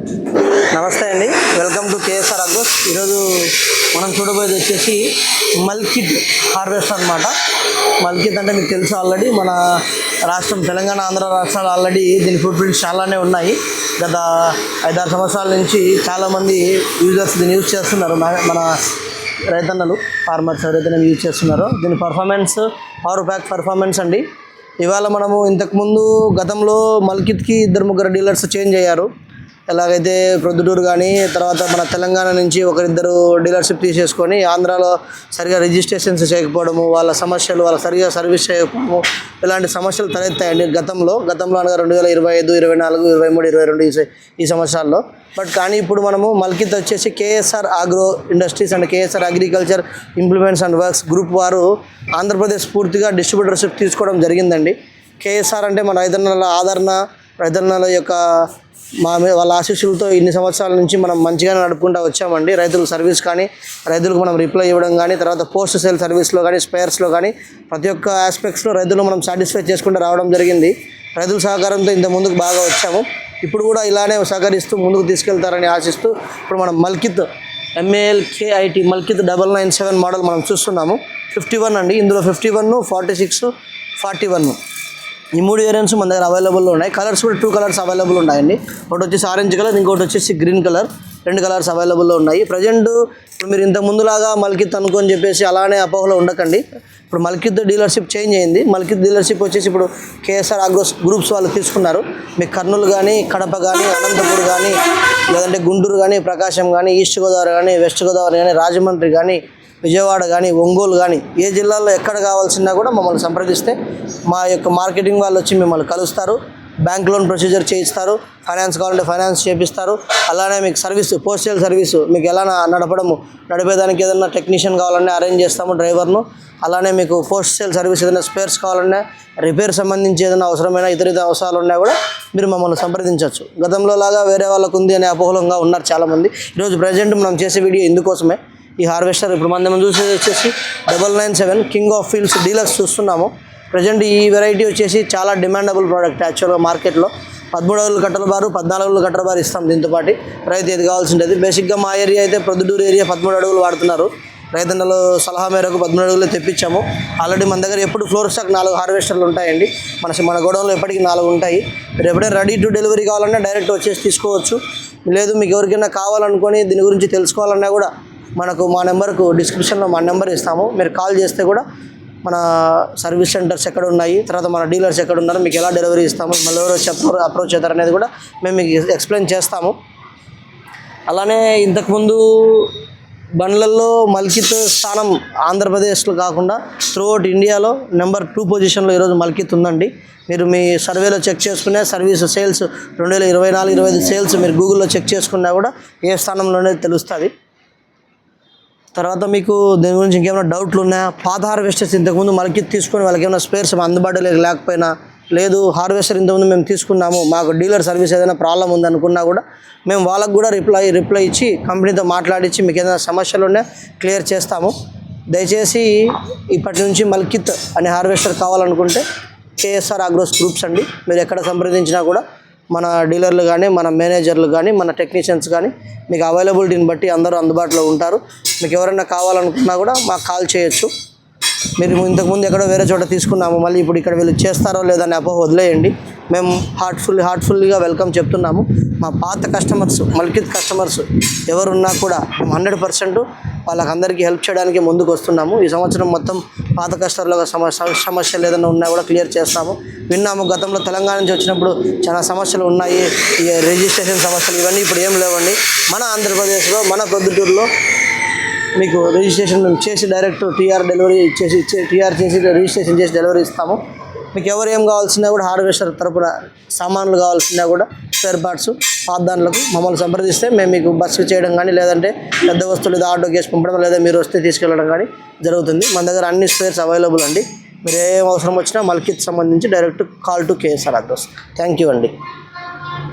నమస్తే అండి, welcome to KSR agros. ఈరోజు మనం చూడబోయేది వచ్చేసి మల్కిద్ హార్వెస్ట్ అనమాట. మల్కిద్ అంటే మీకు తెలుసు, ఆల్రెడీ మన రాష్ట్రం తెలంగాణ, ఆంధ్ర రాష్ట్రాలు ఆల్రెడీ దీని ఫుడ్ ప్రింట్స్ చాలానే ఉన్నాయి. గత 5-6 సంవత్సరాల నుంచి చాలామంది యూజర్స్ దీన్ని యూజ్ చేస్తున్నారు. మన రైతన్నలు, ఫార్మర్స్ ఎవరైతే యూజ్ చేస్తున్నారో దీని పర్ఫార్మెన్స్, పవర్ ప్యాక్ పర్ఫార్మెన్స్ అండి. ఇవాళ మనము ఇంతకుముందు గతంలో మల్కిద్కి 2-3 డీలర్స్ చేంజ్ అయ్యారు. ఎలాగైతే ప్రొద్దుటూరు కానీ, తర్వాత మన తెలంగాణ నుంచి 1-2 డీలర్షిప్ తీసేసుకొని ఆంధ్రాలో సరిగా రిజిస్ట్రేషన్స్ చేయకపోవడము, వాళ్ళ సమస్యలు, వాళ్ళ సరిగా సర్వీస్ చేయకపోవడము, ఇలాంటి సమస్యలు తలెత్తాయండి గతంలో అనగా 2025, 24, 23, 22 ఈ సంవత్సరాల్లో. బట్ కానీ ఇప్పుడు మనము మల్కిద్ వచ్చేసి KSR agro industries and KSR agriculture implements and works group వారు ఆంధ్రప్రదేశ్ పూర్తిగా డిస్ట్రిబ్యూటర్షిప్ తీసుకోవడం జరిగిందండి. కేఎస్ఆర్ అంటే మన రైతన్నల ఆదరణ, రైతన్నల యొక్క వాళ్ళ ఆశీస్సులతో ఇన్ని సంవత్సరాల నుంచి మనం మంచిగానే నడుపుకుంటూ వచ్చామండి. రైతుల సర్వీస్ కానీ, రైతులకు మనం రిప్లై ఇవ్వడం కానీ, తర్వాత పోస్ట్ సేల్ సర్వీస్లో కానీ, స్పేర్స్లో కానీ, ప్రతి ఒక్క ఆస్పెక్ట్స్లో రైతులు మనం సాటిస్ఫై చేసుకుంటూ రావడం జరిగింది. రైతుల సహకారంతో ఇంత ముందుకు బాగా వచ్చాము. ఇప్పుడు కూడా ఇలానే సహకరిస్తూ ముందుకు తీసుకెళ్తారని ఆశిస్తూ ఇప్పుడు మనం మల్కిద్ MALKIT మల్కిద్ 997 మోడల్ మనం చూస్తున్నాము. 51 అండి. ఇందులో 51, 46, 41 ఈ 3 వేరియంట్స్ మన దగ్గర అవైలబుల్లో ఉన్నాయి. కలర్స్ కూడా 2 కలర్స్ అవైలబుల్ ఉన్నాయండి. ఒకటి వచ్చేసి ఆరెంజ్ కలర్, ఇంకోటి వచ్చేసి గ్రీన్ కలర్. 2 కలర్స్ అవైలబుల్లో ఉన్నాయి. ప్రజెంట్ ఇప్పుడు మీరు ఇంత ముందులాగా మల్కిద్ అనుకొని చెప్పేసి అలానే అపోహలో ఉండకండి. ఇప్పుడు మల్కిద్ డీలర్షిప్ చేంజ్ అయింది. మల్కిద్ డీలర్షిప్ వచ్చేసి ఇప్పుడు కేఎస్ఆర్ ఆగ్రోస్ గ్రూప్స్ వాళ్ళు తీసుకున్నారు. మీకు కర్నూలు కానీ, కడప కానీ, అనంతపూర్ కానీ, లేదంటే గుంటూరు కానీ, ప్రకాశం కానీ, ఈస్ట్ గోదావరి కానీ, వెస్ట్ గోదావరి కానీ, రాజమండ్రి కానీ, విజయవాడ కానీ, ఒంగోలు కానీ, ఏ జిల్లాలో ఎక్కడ కావాల్సినా కూడా మమ్మల్ని సంప్రదిస్తే మా యొక్క మార్కెటింగ్ వాళ్ళు వచ్చి మిమ్మల్ని కలుస్తారు. బ్యాంక్ లోన్ ప్రొసీజర్ చేయిస్తారు. ఫైనాన్స్ కావాలంటే ఫైనాన్స్ చేపిస్తారు. అలానే మీకు సర్వీస్, పోస్టల్ సర్వీసు మీకు ఎలా నడిపేదానికి ఏదైనా టెక్నీషియన్ కావాలన్నా అరేంజ్ చేస్తాము, డ్రైవర్ను. అలానే మీకు పోస్టల్ సర్వీస్ ఏదైనా స్పేర్స్ కావాలన్నా, రిపేర్ సంబంధించి ఏదైనా అవసరమైన ఇతర అవసరాలు ఉన్నా కూడా మీరు మమ్మల్ని సంప్రదించవచ్చు. గతంలో లాగా వేరే వాళ్ళకు ఉంది అనే అపోహలంగా ఉన్నారు చాలామంది. ఈరోజు ప్రజెంట్ మనం చేసే వీడియో ఇందుకోసమే. ఈ హార్వెస్టర్ ఇప్పుడు మనం చూసేది వచ్చేసి 997 కింగ్ ఆఫ్ ఫీల్డ్స్ డీలక్స్ చూస్తున్నాము. ప్రజెంట్ ఈ వెరైటీ వచ్చేసి చాలా డిమాండబుల్ ప్రోడక్ట్. యాక్చువల్గా మార్కెట్లో 13 అడుగుల కట్టల బారు, 14 అడుగుల కట్టల బారు ఇస్తాం. దీంతో పాటు రైతు ఏది కావాల్సి ఉంటుంది. బేసిక్గా మా ఏరియా అయితే ప్రొద్దుటూరు ఏరియా 13 అడుగులు వాడుతున్నారు. రైతన్నలు సలహా మేరకు 13 అడుగులు తెప్పించాము. ఆల్రెడీ మన దగ్గర ఎప్పుడు ఫ్లోర్ స్టాక్ 4 హార్వెస్టర్లు ఉంటాయండి. మన గోడౌన్లో ఎప్పటికీ 4 ఉంటాయి. మీరు ఎప్పుడైనా రెడీ టు డెలివరీ కావాలన్నా డైరెక్ట్ వచ్చేసి తీసుకోవచ్చు. లేదు మీకు ఎవరికైనా కావాలనుకొని దీని గురించి తెలుసుకోవాలన్నా కూడా మా నెంబర్కు డిస్క్రిప్షన్లో మా నెంబర్ ఇస్తాము. మీరు కాల్ చేస్తే కూడా మన సర్వీస్ సెంటర్స్ ఎక్కడ ఉన్నాయి, తర్వాత మన డీలర్స్ ఎక్కడ ఉన్నారు, మీకు ఎలా డెలివరీ ఇస్తాము, మళ్ళీ ఎవరు వచ్చి అప్రోచ్ అవుతారు అనేది కూడా మేము మీకు ఎక్స్ప్లెయిన్ చేస్తాము. అలానే ఇంతకుముందు బండ్లల్లో మల్కిద్ స్థానం ఆంధ్రప్రదేశ్లో కాకుండా త్రూఅవుట్ ఇండియాలో నెంబర్ 2 పొజిషన్లో ఈరోజు మల్కిద్ ఉందండి. మీరు మీ సర్వేలో చెక్ చేసుకునే సర్వీస్ సేల్స్ 2024-25 సేల్స్ మీరు గూగుల్లో చెక్ చేసుకున్నా కూడా ఏ స్థానంలోనే తెలుస్తుంది. తర్వాత మీకు దీని గురించి ఇంకేమైనా డౌట్లు ఉన్నాయా? పాత హార్వెస్టర్స్ ఇంతకుముందు మల్కిద్ తీసుకొని వాళ్ళకి ఏమైనా స్పేర్స్ అందుబాటులో లేకపోయినా, లేదు హార్వెస్టర్ ఇంతకుముందు మేము తీసుకున్నాము, మాకు డీలర్ సర్వీస్ ఏదైనా ప్రాబ్లం ఉందనుకున్నా కూడా మేము వాళ్ళకు కూడా రిప్లై ఇచ్చి కంపెనీతో మాట్లాడించి మీకు ఏదైనా సమస్యలు ఉన్నా క్లియర్ చేస్తాము. దయచేసి ఇప్పటి నుంచి మల్కిద్ అనే హార్వెస్టర్ కావాలనుకుంటే కేఎస్ఆర్ ఆగ్రోస్ గ్రూప్స్ అండి. మీరు ఎక్కడ సంప్రదించినా కూడా మన డీలర్లు కానీ, మన మేనేజర్లు కానీ, మన టెక్నీషియన్స్ కానీ మీకు అవైలబిలిటీని బట్టి అందరూ అందుబాటులో ఉంటారు. మీకు ఎవరైనా కావాలనుకున్నా కూడా మాకు కాల్ చేయొచ్చు. మీరు ఇంతకుముందు ఎక్కడో వేరే చోట తీసుకున్నాము, మళ్ళీ ఇప్పుడు ఇక్కడ వీళ్ళు చేస్తారో లేదని అపోహ వదిలేయండి. మేము హార్ట్ఫుల్గా వెల్కమ్ చెప్తున్నాము. మా పాత కస్టమర్స్, మల్కిద్ కస్టమర్స్ ఎవరున్నా కూడా 100% వాళ్ళకందరికీ హెల్ప్ చేయడానికి ముందుకు వస్తున్నాము. ఈ సంవత్సరం మొత్తం పాత కస్టమర్ల సమస్యలు ఏదైనా ఉన్నా కూడా క్లియర్ చేస్తాము. విన్నాము గతంలో తెలంగాణ నుంచి వచ్చినప్పుడు చాలా సమస్యలు ఉన్నాయి, ఈ రిజిస్ట్రేషన్ సమస్యలు, ఇవన్నీ ఇప్పుడు ఏం లేవండి. మన ఆంధ్రప్రదేశ్లో, మన ప్రొద్దుటూరులో మీకు రిజిస్ట్రేషన్ మేము చేసి డైరెక్ట్ టీఆర్ చేసి రిజిస్ట్రేషన్ చేసి డెలివరీ ఇస్తాము. మీకు ఎవరు ఏం కావాల్సినా కూడా హార్వెస్టర్ తరపున సామాన్లు కావాల్సినా కూడా స్పేర్ పార్ట్స్ పాతదాన్లకు మమ్మల్ని సంప్రదిస్తే మేము మీకు బస్సు చేయడం కానీ, లేదంటే పెద్ద వస్తువులు ఆటో కేసు పంపడం, లేదా మీరు వస్తే తీసుకెళ్ళడం కానీ జరుగుతుంది. మన దగ్గర అన్ని స్పేర్స్ అవైలబుల్ అండి. మీరు ఏం అవసరం వచ్చినా మల్కిద్ సంబంధించి direct call to KSR agros. Thank you అండి.